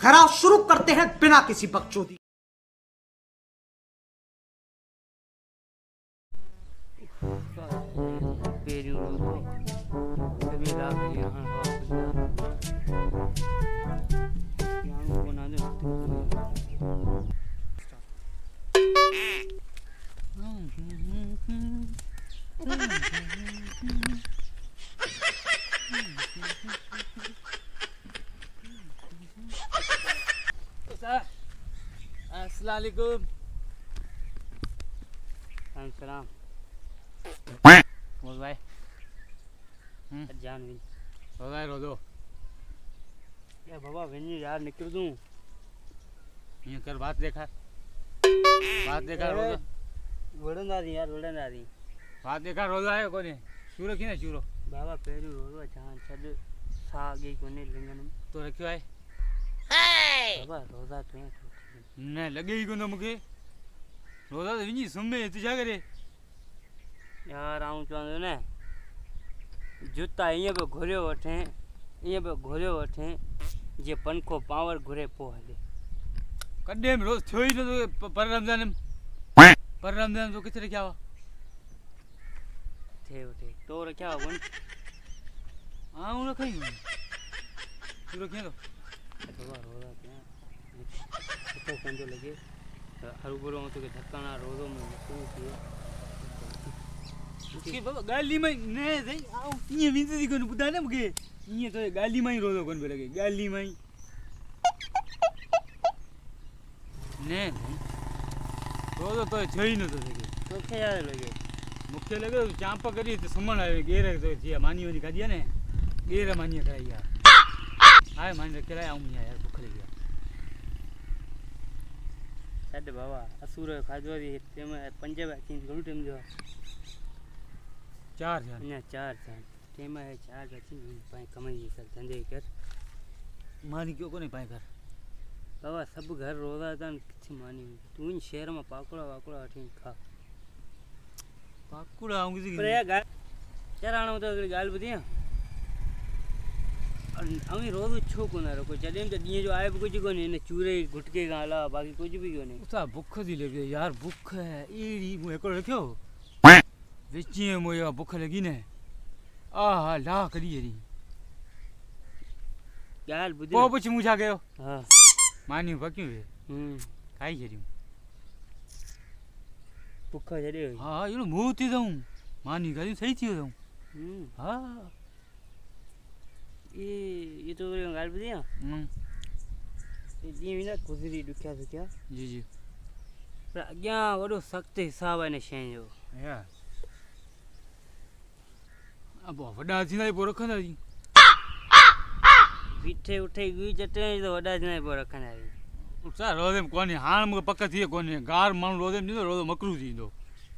खैर शुरू करते हैं बिना किसी बकचोदी। अस्सलामुअलैकुम। सलाम। बोल भाई। जान भी। बोल भाई रो दो। क्या बाबा वेन्यू यार निकल दूँ। ये कर बात देखा। बात देखा रो दो। वड़न दादी यार वड़न दादी। बात देखा रो दो है कोने। चूरो की ना चूरो। बाबा पेरू रो दो जान छद सागे कोने लिंगन तो रखियो है। बाबा रोजा तो न लगे ही कोन मुखे रोजा तो विनी सुमे तू क्या करे यार आऊं चवंदो न जूता इए पे घुरियो वठे इए पे घुरियो वठे जे पंखो पावर घुरे पो हले कॾहिं रोज थियो ही न पर रमजान तो किथे रखिया हुआ थे उठे तो रखिया वन आऊं न खई तू रखिया तो रोजा तो कंदो लगे हरु बोलो तो के धक्काना रोदो में क्यों किए बाबा गाली में ने सही आओ ये विंसी कोन बुधा ने मगे ये तो गाली में ही रोदो कोन लगे गाली में ने रोदो तो छई न तो लगे तो के यार लगे मुखे लगे चांपा करी तो समण आवे गेरे तो जी मानी वानी कादिया ने गेरे मानी कराई यार आए मान रखेला आऊं यार भूख लगी साडे बाबा असुर खाजो दी ते में पंजे बाकी घणो टाइम जो 4 जान ना 4 जान ते में 4 बाकी पाए कमाई कर धंधे कर मानी क्यों कोने पाए कर बाबा सब घर रोजा तन किथे मानी तू इन शहर में पाकुड़ा वाकुड़ा अठी खा पाकुड़ा आऊं किसी पर यार चराणो तो गाल बदिया अमी रोज छो कोन रखो जडे तो दिए जो आए कुछ कोने ने चूरे गुटके गाला बाकी कुछ भी कोने उसा भूख दी लगे यार भूख है एड़ी मु एको रखियो विची मु या भूख लगी ने आ ला करी री गाल बुद्धि ओ पछ मुझा गयो हां मानी बक्यो खाई जरी भूख जडे हां यो मोती दऊ मानी गई सही थियो दऊ हां ये तो गाल बदिया ये दी विना गुजरी दुखिया तो क्या जी पर अग्या वडो सख्त हिसाब है ने शे जो या अब वडा थी नहीं पो रखंदा जी बीठे उठे गई चटे तो वडा नहीं पो रखंदा जी उसा रोदे कोनी हाण मुके पक्का थी कोनी गार मानु रोदे नी तो रोदो मकरू थी दो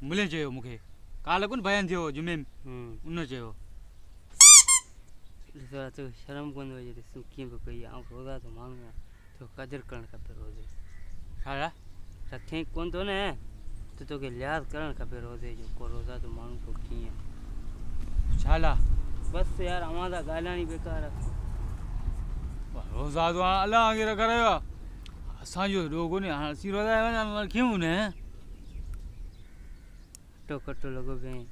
मिले चयो मुके काल कोन बयान थियो जुमे उन चयो तो शर्म कोन हो जे सुखी को कही आ रोजा तो मांगू तो कदर करण खपे रोजे हारा रखे कोन तो ने तो के लिहाज करण खपे रोजे जो को रोजा तो मांगू तो किए छाला बस यार हमारा गालानी बेकार रोजा तो अल्लाह आगे करायो असा जो लोगों ने हसी रोजा क्यों ने तो कटो लगो बे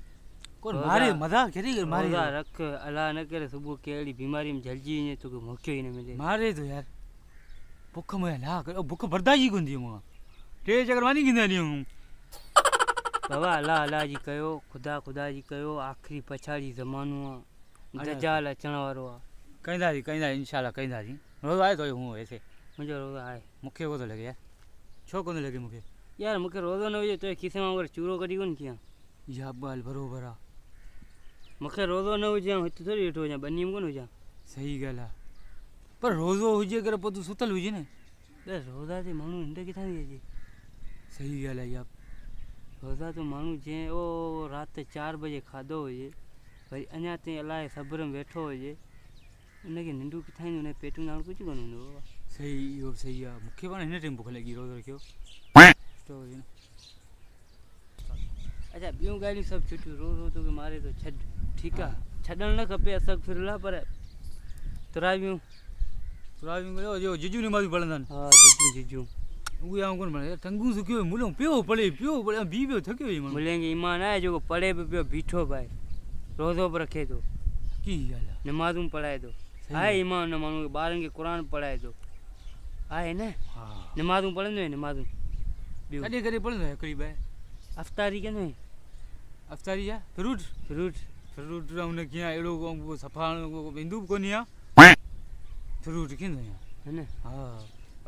कोन मारे मजाक करी कर मारे रख अल्लाह न करे सुबह केड़ी बीमारी में जलजी ने तो मौके ही न मिले मारे तो यार भूख में ला कर भूख बर्दाश्त कोन दी मु टे चक्कर मानी गिंदा नी हूं बाबा अल्लाह अल्लाह जी कयो खुदा खुदा जी कयो आखिरी पछाड़ी जमानो दज्जाल अचण वारो कइंदा इंशाल्लाह कइंदा जी रोज आए तो हूं ऐसे मुझे रोज आए मुखे को तो लगे यार छो कोन लगे मुखे यार मुखे रोज न हो तो किसे में चूरो कडी कोन किया या बाल बरोबर आ मखे रोजो न हुजे हित थोड़ी वेठो जा बनी में कोन हुजा सही गला पर रोजो हुजे कर पो तू सुतल हुजे ने बस रोजा ते मानू हिंद किथा दी जी सही गला या रोजा तो मानू जे ओ रात 4 बजे खादो हुजे भाई अन्या ते अलाए सब्र में बैठो हुजे उनके निंदू किथा ने पेटू ना कुछ कोन हुंदो सही यो सही आ मुखे पण हिन टाइम भूख लगी रोज रखियो तो अच्छा बियूं गाली सब छुट्टी रो तो के मारे तो छड ठीक है छडण न खपे असक फिरला पर तरावियूं सोयाबीन को जो जिजू ने मारी पड़न हां जीजू जीजू उहे आऊं कोन बने टंगू सुकियो मुलो पियो पड़े बी पियो थकियो ई मन मिलेंगे ईमान है जो पड़े पे पियो बीठो भाई रोज़ो पर रखे तो की हाल नमाज़ूं पढ़ाए तो आहे ईमान न माण्हू ॿारनि खे क़ुर पढ़ाए तो आहे न हां नमाज़ूं पढ़ंदो आहे नमाज़ूं ॿियो कॾहिं कॾहिं पढ़ंदो आहे हिकिड़ी बार अफ़्तारी कंदो आहे अफ़्तारी आहे फ्रूट फ्रूट हुन कीअं अहिड़ो सफ़ा वेंदो बि कोन्हे आहे फ्रूट कीअं है न हा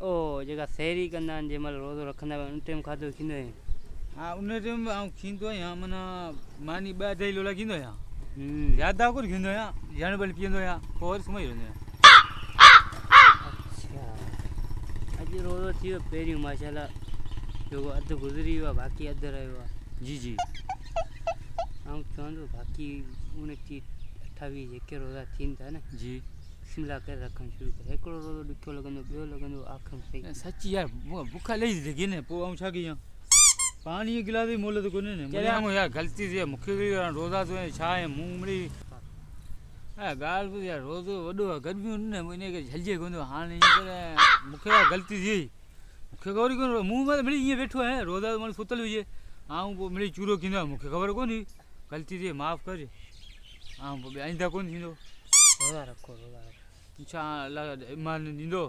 ओ जेका सहरी कंदा आहिनि जंहिं महिल रोज़ो रखंदा आहिनि उन टाइम खाधो थींदो आहे हा उन टाइम आउं खींदो आहियां माना मानी ॿ अढाई लोला खींदो आहियां हम्म ज़्यादा कोन खींदो आहियां ॼण भली पीअंदो आहियां पोइ वरी सुम्ही रहंदो आहियां अच्छा अॼु रोज़ो थी वियो पहिरियों माशाल्लाह जेको अधु गुज़री वियो आहे बाक़ी अधु रहियो आहे जी जी ऐं चवंदो बाक़ी 29-28 जेके रोज़ा थियनि था न जी बिस्मिल्लाह करे रखणु शुरू करे हिकिड़ो रोज़ो ॾुखियो लॻंदो ॿियो लॻंदो आख़िर सही सची यार बुख लही थी लॻे न पोइ आउं छा कयां पाणी जो गिलास बि मोल त कोन्हे न यार ग़लती थी आहे मूंखे रोज़ा तो छा आहे मूं मिड़ी हा ॻाल्हि ॿुध यार रोज़ो वॾो आहे गर्मियूं न इन खे झलिजे कोन थो हाणे ईअं करे मूंखे ग़लती थी वई मूंखे ख़बर ई कोन मूं में मिड़ी ईअं वेठो आहियां रोज़ा माण्हू सुतल हुजे ऐं पोइ मिड़ी चूरो थींदो आहे मूंखे ख़बर कोन्हे ग़लती थी माफ़ु कर ऐं पोइ आईंदा कोन थींदो रोज़ा रखो इंशा अलाह ईमान ॾींदो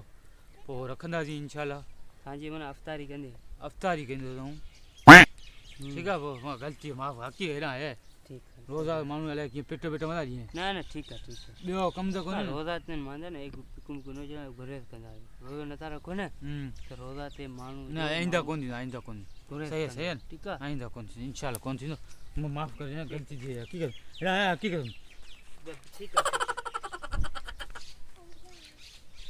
पोइ रखंदासीं इंशा अलाह तव्हांजी माना अफ़्तारी कंदे अफ़्तारी कंदो अथऊं ठीकु आहे पोइ मां ग़लती माफ़ु हक़ी हेॾां आहे ठीकु आहे रोज़ा माण्हू अलाए कीअं पेट वेट वंदा ॾींहं न न ठीकु आहे ॿियो कमु त कोन्हे रोज़ा ते मांदा न एक पिकुम कुनो जो गुरेज़ कंदा आहियूं रोज़ो नथा रखो न त रोज़ा ते माण्हू न आईंदा कोन थींदो आईंदा कोन गुरेज़ सही आहे सही आहे ठीकु आहे आईंदा कोन थींदो इंशा अलाह कोन थींदो मां माफ़ु करे ग़लती थी वई हक़ीक़त हेॾां आहे हक़ीक़त ठीकु आहे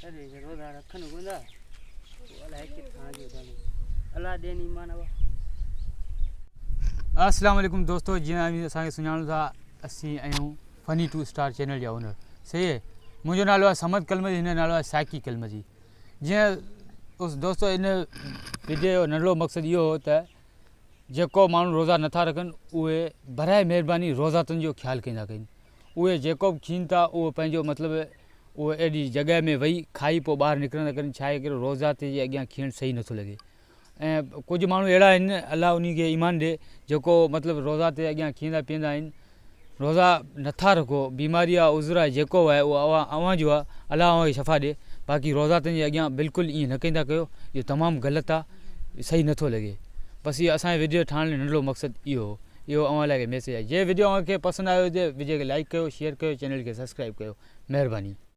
अरे रोज़ा रखनि कोन था पोइ अलाए किथां जो अलाह ॾियनि ईमान हुआ अस्सलाम वालेकुम दोस्तो जीअं असांखे सुञाणो था असीं आहियूं फनी 2 स्टार चैनल जा ओनर सही आहे मुंहिंजो नालो आहे समद कलमजी हिन जो नालो आहे साकी कलमजी जीअं उस दोस्तो इन वीडियो जो नंढिड़ो मक़सदु इहो हो त जेको माण्हू रोज़ा नथा रखनि उहे बराए महिरबानी रोज़ातुनि जो ख़्यालु कंदा कनि उहे जेको बि खीन था उहो पंहिंजो मतिलबु उहो एॾी जॻह में वेही खाई पोइ ॿाहिरि निकिरंदा कनि छा आहे कि रोज़ा ते जे अॻियां खीण सही नथो लॻे ऐं कुझु माण्हू अहिड़ा आहिनि अलाह उन खे ईमान ॾिए जेको मतिलबु रोज़ा ते अॻियां खींदा पीअंदा आहिनि रोज़ा नथा रखो बीमारी आहे उज़र आहे जेको आहे उहो अव्हां जो आहे अलाह अव्हां खे शफ़ा ॾिए बाक़ी रोज़ातुनि जे अॻियां बिल्कुलु ईअं न कंदा कयो इहो तमामु ग़लति आहे सही नथो लॻे बसि इहो असांजे वीडियो ठाहिण जो नंढिड़ो मक़सदु इहो हो इहो अव्हां लाइ मैसेज आहे जे वीडियो अव्हांखे पसंदि आयो हुजे वीडियो खे लाइक कयो शेयर कयो चैनल खे सब्सक्राइब कयो महिरबानी